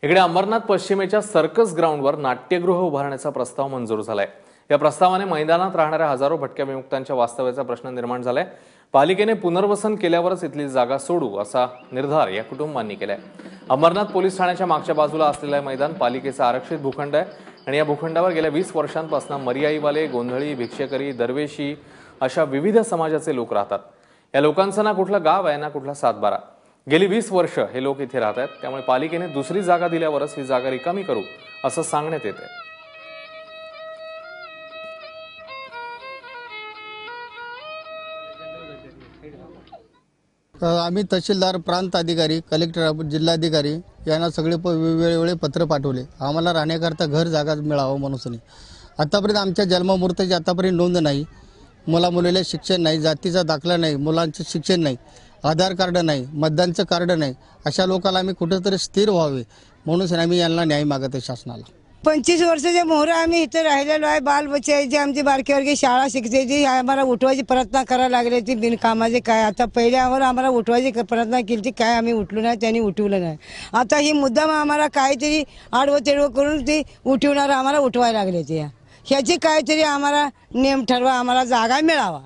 इकडे अंबरनाथ पश्चिमेच्या सर्कस ग्राउंडवर नाट्यगृह उभारण्याचा प्रस्ताव मंजूर झालाय। या प्रस्तावाने मैदानात राहणाऱ्या हजारो भटक्या विमुक्तांच्या वास्तव्याचा प्रश्न निर्माण झालाय। पालिकेने पुनर्वसन केल्यावरच इथली जागा सोडू असा निर्धार या कुटुंबांनी केलाय। अंबरनाथ पोलीस ठाण्याच्या मागच्या बाजूला असलेले मैदान पालिकेचा आरक्षित भूखंड आहे आणि या भूखंडावर गेल्या 20 वर्षांपासून मर्याईवाले, गोंधळी, भिक्षेकरी, दरवेशी अशा विविध समाजाचे लोक राहतात। या लोकांचं ना कुठलं गाव आहे ना कुठला सातबारा। गेली 20 वर्ष हे लोक इथे राहतात, त्यामुळे पालिकेने दुसरी जागा दिल्यावरच ही जागा रिकामी करू असं सांगण्यात येते। आम्ही तहसीलदार, प्रांत अधिकारी, कलेक्टर, जिल्हाधिकारी यांना सगळे वेळोवेळी पत्र पाठवले। आम्हाला राहण्याकरता घर जागा मिळावं म्हणून आतापर्यंत आमच्या जन्ममुहूर्ताची आतापर्यंत नोंद नाही, मुला-मुलीला शिक्षण नाही, जातीचा दाखला नाही, मुलांचं शिक्षण नाही, आधार कार्ड नाही, मतदानचं कार्ड नाही, अशा लोकांना आम्ही कुठेतरी स्थिर व्हावे म्हणून आम्ही यांना न्याय मागत आहे शासनाला। 25 वर्षाच्या मोहर आम्ही इथे राहिलेलो आहे। बाल बच्चे जे आमची बारकीवर्गी शाळा शिकते आम्हाला उठवायची प्रयत्न करायला लागले ती बिनकामाचे काय। आता पहिल्यावर आम्हाला उठवायची प्रयत्न केली ती काय आम्ही उठलो नाही, त्यांनी उठवलं नाही। आता ही मुद्दाम आम्हाला काहीतरी आडवं तेडवं करून ती उठवणार आम्हाला उठवायला लागले ह्याची काहीतरी आम्हाला नेम ठरवा, आम्हाला जागा मिळावा।